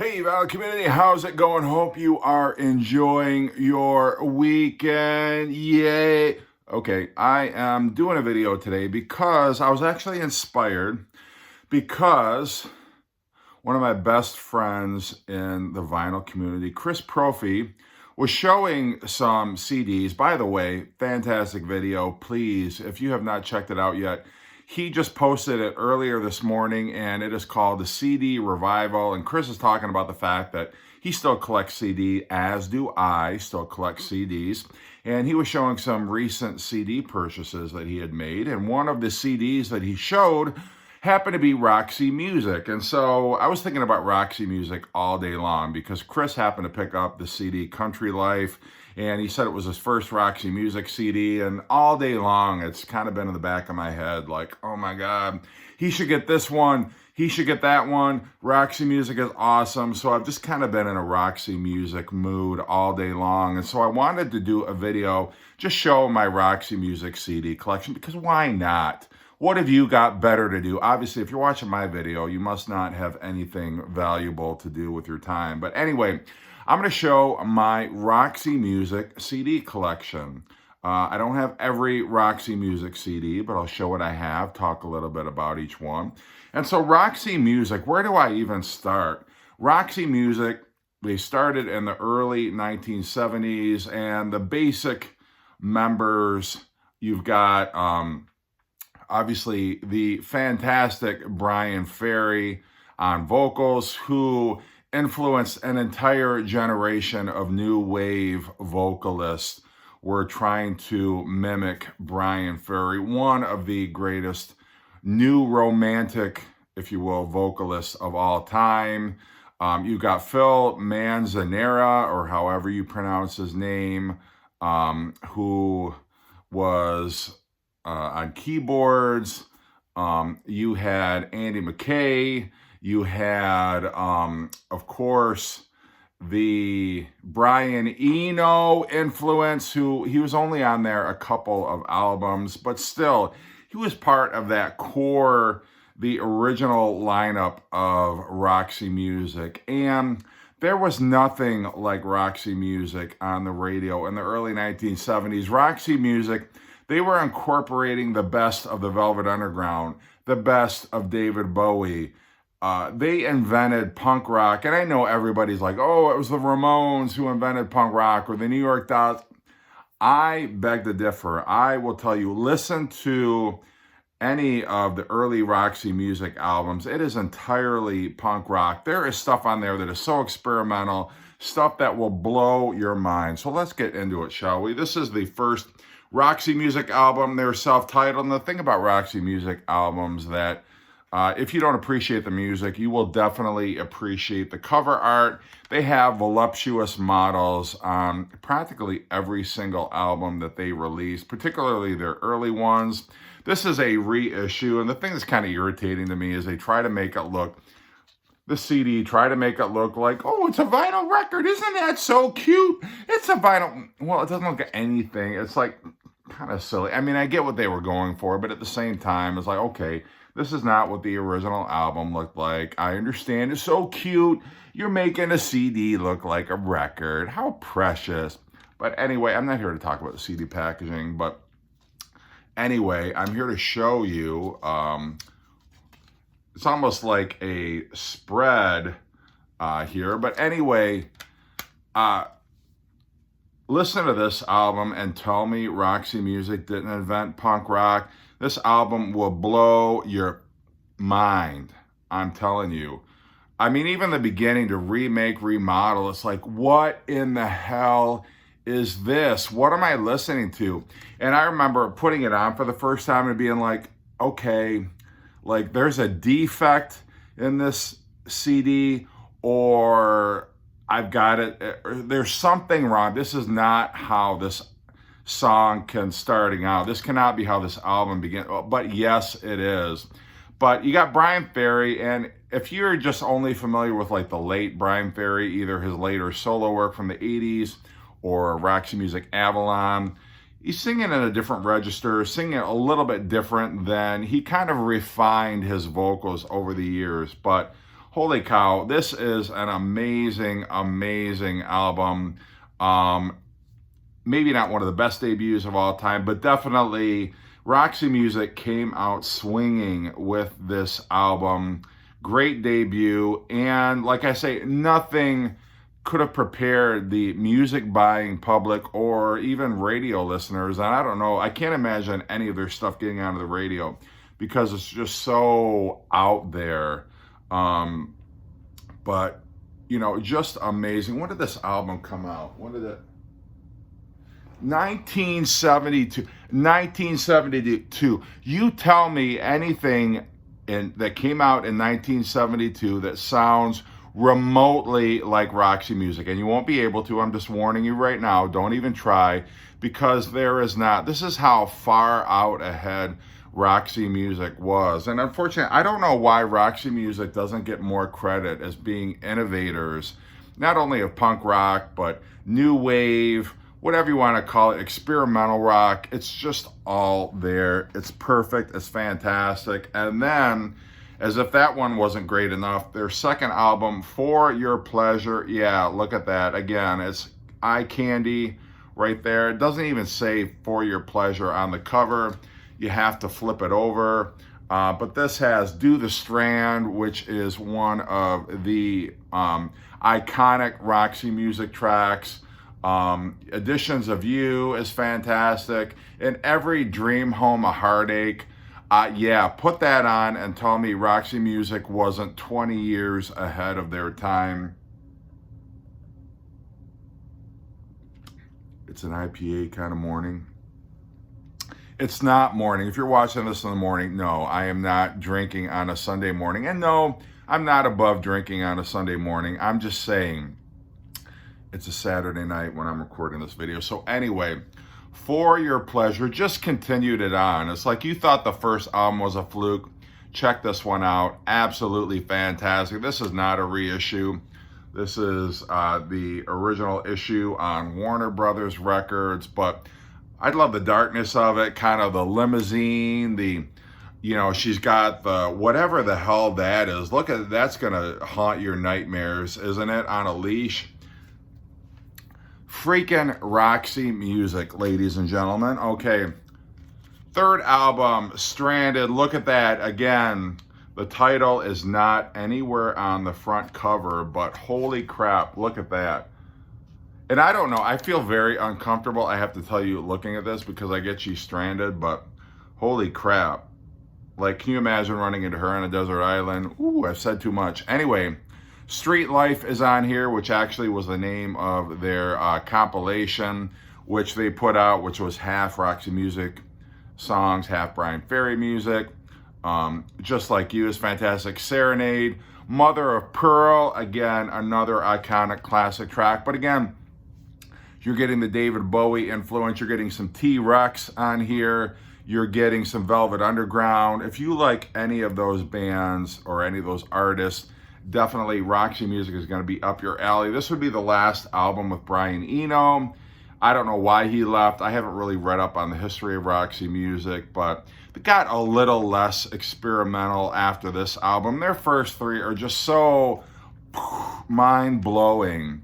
Hey, Avalon community, how's it going? Hope you are enjoying your weekend. Yay! Okay, I am doing a video today because I was actually inspired because one of my best friends in the vinyl community, Chris Profi, was showing some CDs. By the way, fantastic video. Please, if you have not checked it out yet, he just posted it earlier this morning, and it is called the CD Revival. And Chris is talking about the fact that he still collects CD, as do I, still collect CDs. And he was showing some recent CD purchases that he had made. And one of the CDs that he showed happened to be Roxy Music. And so I was thinking about Roxy Music all day long because Chris happened to pick up the CD Country Life, and he said it was his first Roxy Music CD, and all day long it's kind of been in the back of my head like, oh my God, he should get this one, he should get that one. Roxy Music is awesome. So I've just kind of been in a Roxy Music mood all day long, and so I wanted to do a video just show my Roxy Music CD collection, because why not? What have you got better to do? Obviously, if you're watching my video, you must not have anything valuable to do with your time. But anyway, I'm going to show my Roxy Music CD collection. I don't have every Roxy Music CD, but I'll show what I have, talk a little bit about each one. And so Roxy Music, where do I even start? Roxy Music, they started in the early 1970s, and the basic members, you've got obviously the fantastic Bryan Ferry on vocals, who influenced an entire generation of new wave vocalists. Were trying to mimic Bryan Ferry, one of the greatest new romantic, if you will, vocalists of all time. You've got Phil Manzanera, or however you pronounce his name, who was on keyboards. You had Andy McKay. You had, of course, the Brian Eno influence, who he was only on there a couple of albums, but still, he was part of that core, the original lineup of Roxy Music. And there was nothing like Roxy Music on the radio in the early 1970s. Roxy Music, they were incorporating the best of the Velvet Underground, the best of David Bowie. They invented punk rock, and I know everybody's like, oh, it was the Ramones who invented punk rock, or the New York Dolls. I beg to differ. I will tell you, listen to any of the early Roxy Music albums. It is entirely punk rock. There is stuff on there that is so experimental, stuff that will blow your mind. So let's get into it, shall we? This is the first Roxy Music album. They're self-titled, and the thing about Roxy Music albums that if you don't appreciate the music, you will definitely appreciate the cover art. They have voluptuous models on practically every single album that they release, particularly their early ones. This is a reissue, and the thing that's kind of irritating to me is they try to make it look, the CD, try to make it look like, oh, it's a vinyl record. Isn't that so cute? It's a vinyl. Well, it doesn't look like anything. It's like kind of silly. I mean, I get what they were going for, but at the same time, it's like, okay, this is not what the original album looked like. I understand it's so cute. You're making a CD look like a record. How precious. But anyway, I'm not here to talk about the CD packaging, but anyway, I'm here to show you, it's almost like a spread here. But anyway, listen to this album and tell me Roxy Music didn't invent punk rock. This album will blow your mind, I'm telling you. I mean, even the beginning, to remake, remodel, it's like, what in the hell is this? What am I listening to? And I remember putting it on for the first time and being like, okay, like there's a defect in this CD, or I've got it, there's something wrong. This is not how this song can starting out. This cannot be how this album began, but yes, it is. But you got Bryan Ferry, and if you're just only familiar with like the late Bryan Ferry, either his later solo work from the 80s or Roxy Music Avalon, he's singing in a different register, singing a little bit different than, he kind of refined his vocals over the years. But holy cow, this is an amazing, amazing album. Maybe not one of the best debuts of all time, but definitely Roxy Music came out swinging with this album. Great debut. And like I say, nothing could have prepared the music buying public or even radio listeners. And I don't know, I can't imagine any of their stuff getting onto the radio because it's just so out there. But, you know, just amazing. When did this album come out? When did it? 1972. 1972. You tell me anything that came out in 1972 that sounds remotely like Roxy Music, and you won't be able to. I'm just warning you right now. Don't even try, because there is not. This is how far out ahead Roxy Music was. And unfortunately, I don't know why Roxy Music doesn't get more credit as being innovators, not only of punk rock, but new wave, whatever you want to call it, experimental rock. It's just all there. It's perfect. It's fantastic. And then, as if that one wasn't great enough, their second album, For Your Pleasure, yeah, look at that. Again, it's eye candy right there. It doesn't even say For Your Pleasure on the cover. You have to flip it over. But this has Do the Strand, which is one of the iconic Roxy Music tracks. Editions of You is fantastic. And Every Dream Home a Heartache. Yeah, put that on and tell me Roxy Music wasn't 20 years ahead of their time. It's an IPA kind of morning. It's not morning. If you're watching this in the morning, no, I am not drinking on a Sunday morning. And no, I'm not above drinking on a Sunday morning. I'm just saying it's a Saturday night when I'm recording this video. So anyway, For Your Pleasure, just continued it on. It's like you thought the first album was a fluke. Check this one out. Absolutely fantastic. This is not a reissue. This is the original issue on Warner Brothers Records, but I love the darkness of it, kind of the limousine, you know, she's got the, whatever the hell that is. Look at, that's gonna haunt your nightmares, isn't it? On a leash. Freaking Roxy Music, ladies and gentlemen. Okay, third album, Stranded. Look at that. Again, the title is not anywhere on the front cover, but holy crap, look at that. And I don't know, I feel very uncomfortable, I have to tell you, looking at this, because I get She's Stranded, but holy crap. Like, can you imagine running into her on a desert island? Ooh, I've said too much. Anyway, Street Life is on here, which actually was the name of their compilation, which they put out, which was half Roxy Music songs, half Brian Ferry music. Just Like You is fantastic. Serenade, Mother of Pearl, again, another iconic classic track. But again, you're getting the David Bowie influence. You're getting some T-Rex on here. You're getting some Velvet Underground. If you like any of those bands or any of those artists, definitely Roxy Music is going to be up your alley. This would be the last album with Brian Eno. I don't know why he left. I haven't really read up on the history of Roxy Music, but it got a little less experimental after this album. Their first three are just so mind-blowing.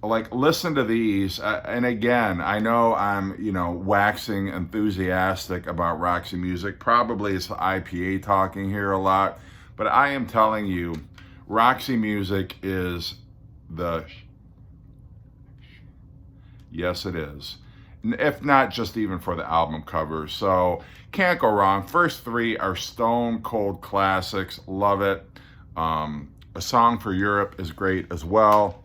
Like, listen to these, and again, I know I'm, you know, waxing enthusiastic about Roxy Music. Probably it's the IPA talking here a lot, but I am telling you, Roxy Music is the... Yes, it is. If not just even for the album cover. So, can't go wrong. First three are stone cold classics. Love it. A Song for Europe is great as well.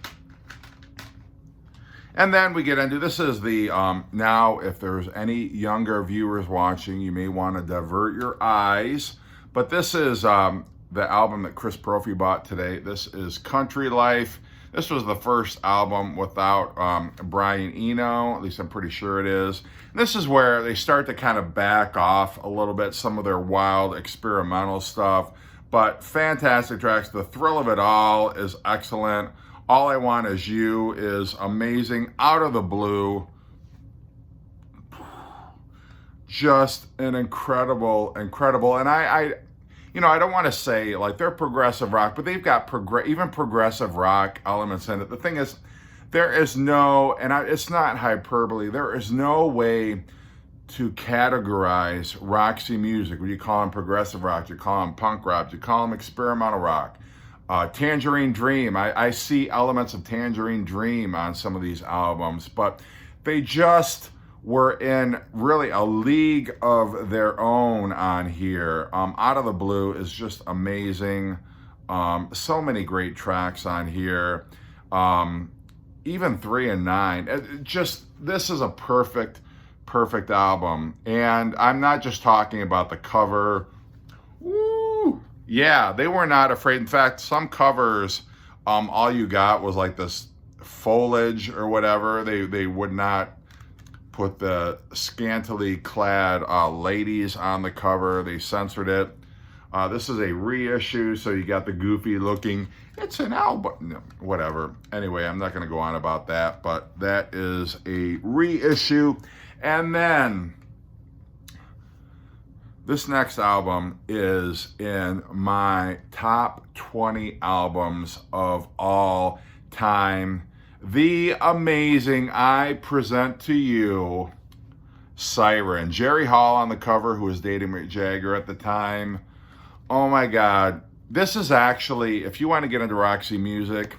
And then we get into, this is the, now if there's any younger viewers watching, you may want to divert your eyes. But this is the album that Chris Brophy bought today. This is Country Life. This was the first album without Brian Eno, at least I'm pretty sure it is. And this is where they start to kind of back off a little bit, some of their wild experimental stuff. But fantastic tracks. The Thrill of It All is excellent. All I Want Is You is amazing. Out of the Blue. Just an incredible. And I I don't want to say like they're progressive rock, but they've got even progressive rock elements in it. The thing is, there is no, it's not hyperbole, there is no way to categorize Roxy music. When you call them progressive rock, you call them punk rock, you call them experimental rock. Tangerine Dream, I see elements of Tangerine Dream on some of these albums, but they just were in really a league of their own on here. Out of the Blue is just amazing. So many great tracks on here. Even 3 and 9. This is a perfect album. And I'm not just talking about the cover. Woo! Yeah, they were not afraid. In fact, some covers, all you got was like this foliage or whatever. They would not put the scantily clad ladies on the cover. They censored it. This is a reissue, so you got the goofy looking. It's an album. No, whatever. Anyway, I'm not going to go on about that, but that is a reissue. And then this next album is in my top 20 albums of all time. The amazing, I present to you, Siren. Jerry Hall on the cover, who was dating Mick Jagger at the time. Oh my God. This is actually, if you want to get into Roxy music,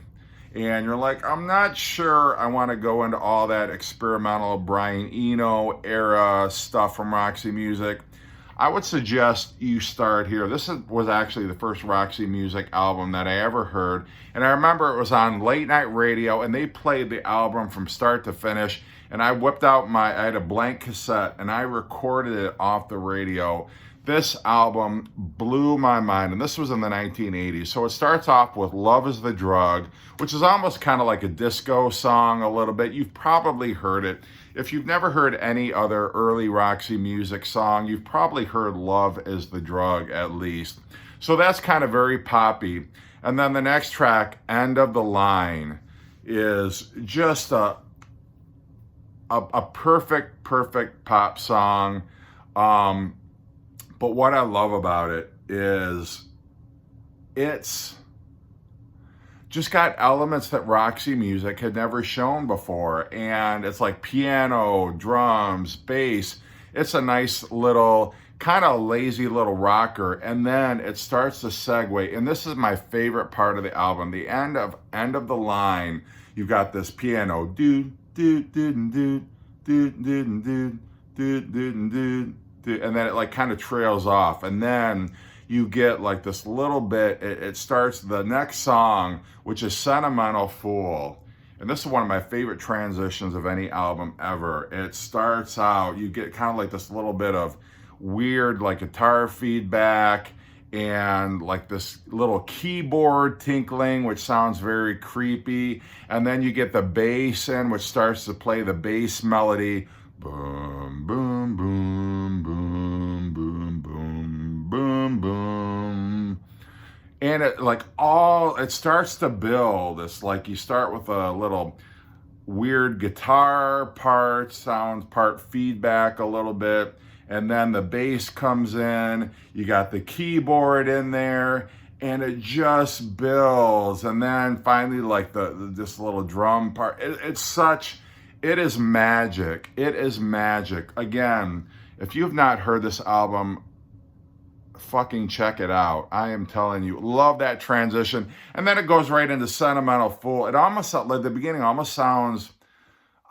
and you're like, I'm not sure I want to go into all that experimental Brian Eno era stuff from Roxy music, I would suggest you start here. This was actually the first Roxy music album that I ever heard. And I remember it was on late night radio, and they played the album from start to finish. And I whipped out I had a blank cassette, and I recorded it off the radio. This album blew my mind, and this was in the 1980s. So it starts off with Love is the Drug, which is almost kind of like a disco song a little bit. You've probably heard it. If you've never heard any other early Roxy music song, you've probably heard Love is the Drug at least. So that's kind of very poppy. And then the next track, End of the Line, is just a perfect pop song. But what I love about it is it's just got elements that Roxy music had never shown before. And it's like piano, drums, bass. It's a nice little, kind of lazy little rocker. And then it starts to segue. And this is my favorite part of the album. The end of the line, you've got this piano. Do, do, do, do, do, do, do, do, do, do. And then it like kind of trails off, and then you get like this little bit, it starts the next song, which is Sentimental Fool. And this is one of my favorite transitions of any album ever. It starts out, you get kind of like this little bit of weird like guitar feedback and like this little keyboard tinkling, which sounds very creepy. And then you get the bass in, which starts to play the bass melody. Boom, boom, boom, boom, boom, boom, boom, boom. And it starts to build. It's like you start with a little weird guitar part, sound part feedback a little bit. And then the bass comes in. You got the keyboard in there. And it just builds. And then finally like this little drum part. It is magic. It is magic. Again, if you've not heard this album, fucking check it out. I am telling you, love that transition. And then it goes right into Sentimental Fool. It almost, like the beginning almost sounds,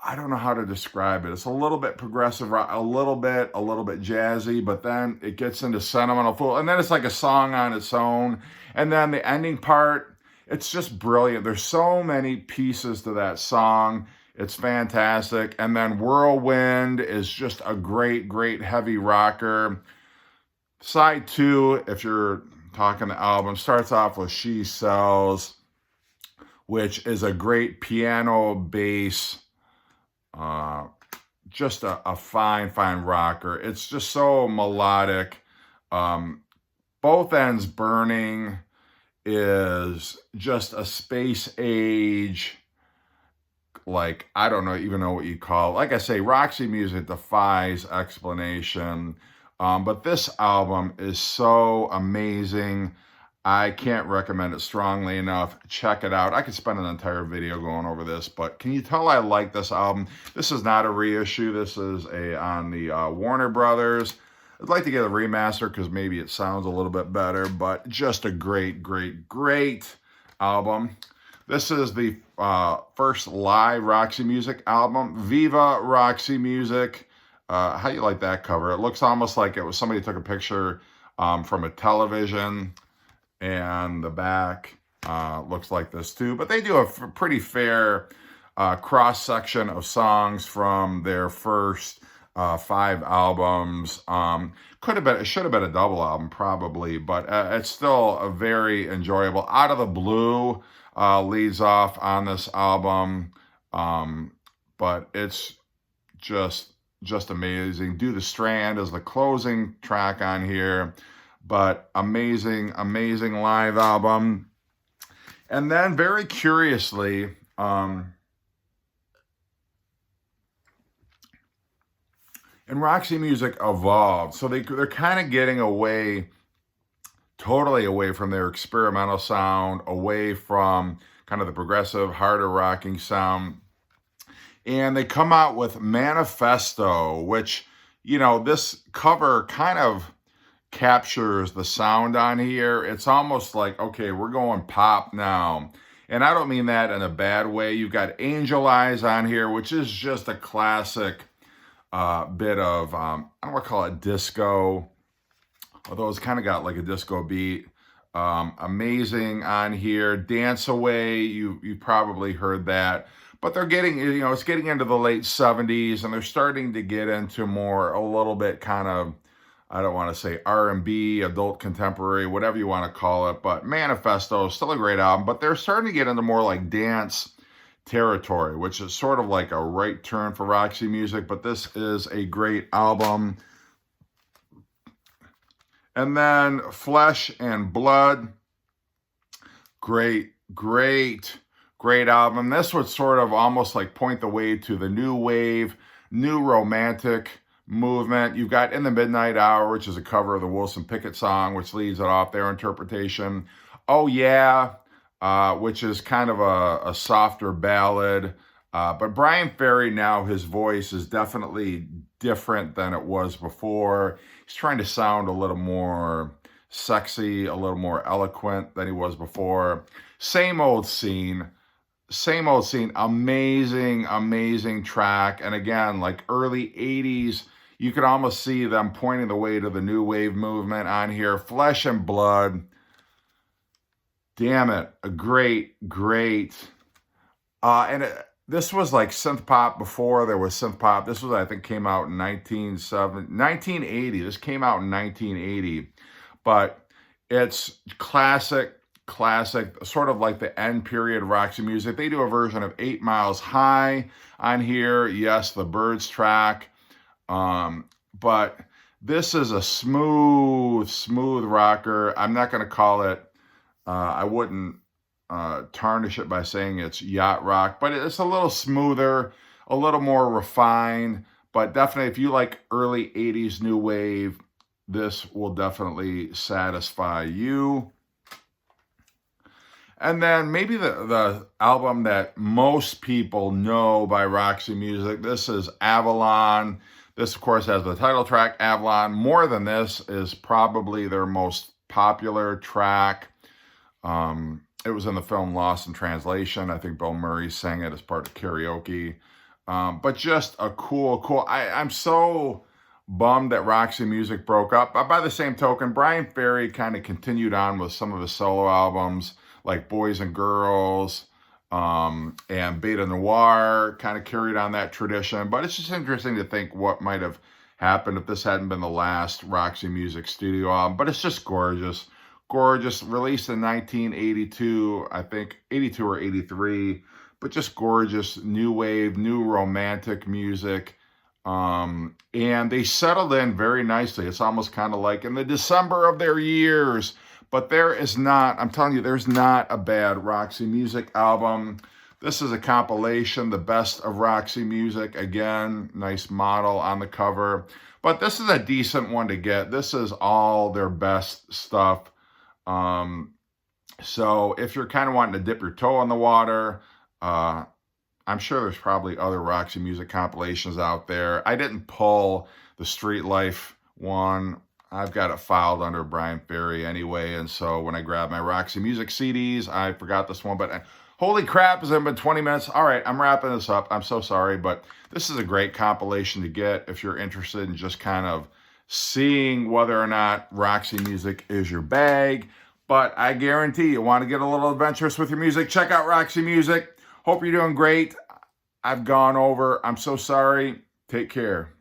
I don't know how to describe it. It's a little bit progressive rock, a little bit jazzy, but then it gets into Sentimental Fool. And then it's like a song on its own. And then the ending part, it's just brilliant. There's so many pieces to that song. It's fantastic. And then Whirlwind is just a great heavy rocker. Side 2, if you're talking the album, starts off with She Sells, which is a great piano bass, just a fine rocker. It's just so melodic. Both Ends Burning is just a space age, like, I don't even know what you call it. Like I say, Roxy music defies explanation. But this album is so amazing. I can't recommend it strongly enough. Check it out. I could spend an entire video going over this, but can you tell I like this album? This is not a reissue. This is on the Warner Brothers. I'd like to get a remaster because maybe it sounds a little bit better, but just a great, great, great album. This is the first live Roxy Music album, Viva Roxy Music. How you like that cover? It looks almost like it was somebody took a picture from a television, and the back looks like this too. But they do a pretty fair cross-section of songs from their first 5 albums. It should have been a double album probably, but it's still a very enjoyable. Out of the Blue leads off on this album, but it's just amazing. Do the Strand is the closing track on here, but amazing live album. And then very curiously, and Roxy Music evolved. So they're kind of getting totally away from their experimental sound, away from kind of the progressive, harder rocking sound. And they come out with Manifesto, which, this cover kind of captures the sound on here. It's almost like, okay, we're going pop now. And I don't mean that in a bad way. You've got Angel Eyes on here, which is just a classic bit of, I don't want to call it disco, although it's kind of got like a disco beat. Amazing on here. Dance Away, you probably heard that. But they're getting, it's getting into the late 70s, and they're starting to get into a little bit kind of, I don't want to say R&B, adult contemporary, whatever you want to call it. But Manifesto is still a great album, but they're starting to get into more like dance territory, which is sort of like a right turn for Roxy Music, but this is a great album. And then Flesh and Blood, great album. This would sort of almost like point the way to the new wave, new romantic movement. You've got In the Midnight Hour, which is a cover of the Wilson Pickett song, which leads it off their interpretation. Oh Yeah, which is kind of a softer ballad. But Brian Ferry now, his voice is definitely different than it was before. He's trying to sound a little more sexy, a little more eloquent than he was before. Same Old Scene, amazing track. And again, like early 80s, you could almost see them pointing the way to the new wave movement on here. Flesh and Blood, damn it, a great. This was like synth pop before there was synth pop. This was, I think, came out in 1980. This came out in 1980. But it's classic, sort of like the end period Roxy Music. They do a version of 8 Miles High on here. Yes, the Birds track. But this is a smooth rocker. I'm not going to call it, I wouldn't tarnish it by saying it's yacht rock, but it's a little smoother, a little more refined. But definitely, if you like early 80s new wave, this will definitely satisfy you. And then maybe the album that most people know by Roxy Music, this is Avalon. This, of course, has the title track, Avalon. More Than This is probably their most popular track. It was in the film Lost in Translation. I think Bill Murray sang it as part of karaoke. But just a cool. I'm so bummed that Roxy Music broke up. But by the same token, Brian Ferry kind of continued on with some of his solo albums, like Boys and Girls, and Beta Noir, kind of carried on that tradition. But it's just interesting to think what might have happened if this hadn't been the last Roxy Music studio album. But it's just gorgeous. Released in 1982, I think 82 or 83, but just gorgeous new wave, new romantic music. And they settled in very nicely. It's almost kind of like in the December of their years. But I'm telling you, there's not a bad Roxy Music album. This is a compilation, the best of Roxy Music. Again, nice model on the cover. But this is a decent one to get. This is all their best stuff. So if you're kind of wanting to dip your toe in the water, I'm sure there's probably other Roxy Music compilations out there. I didn't pull the Street Life one. I've got it filed under Brian Ferry anyway, and so when I grabbed my Roxy Music CDs, I forgot this one, but holy crap, has it been 20 minutes? All right, I'm wrapping this up. I'm so sorry, but this is a great compilation to get if you're interested in just kind of seeing whether or not Roxy Music is your bag. But I guarantee you want to get a little adventurous with your music, check out Roxy Music. Hope you're doing great. I've gone over. I'm so sorry. Take care.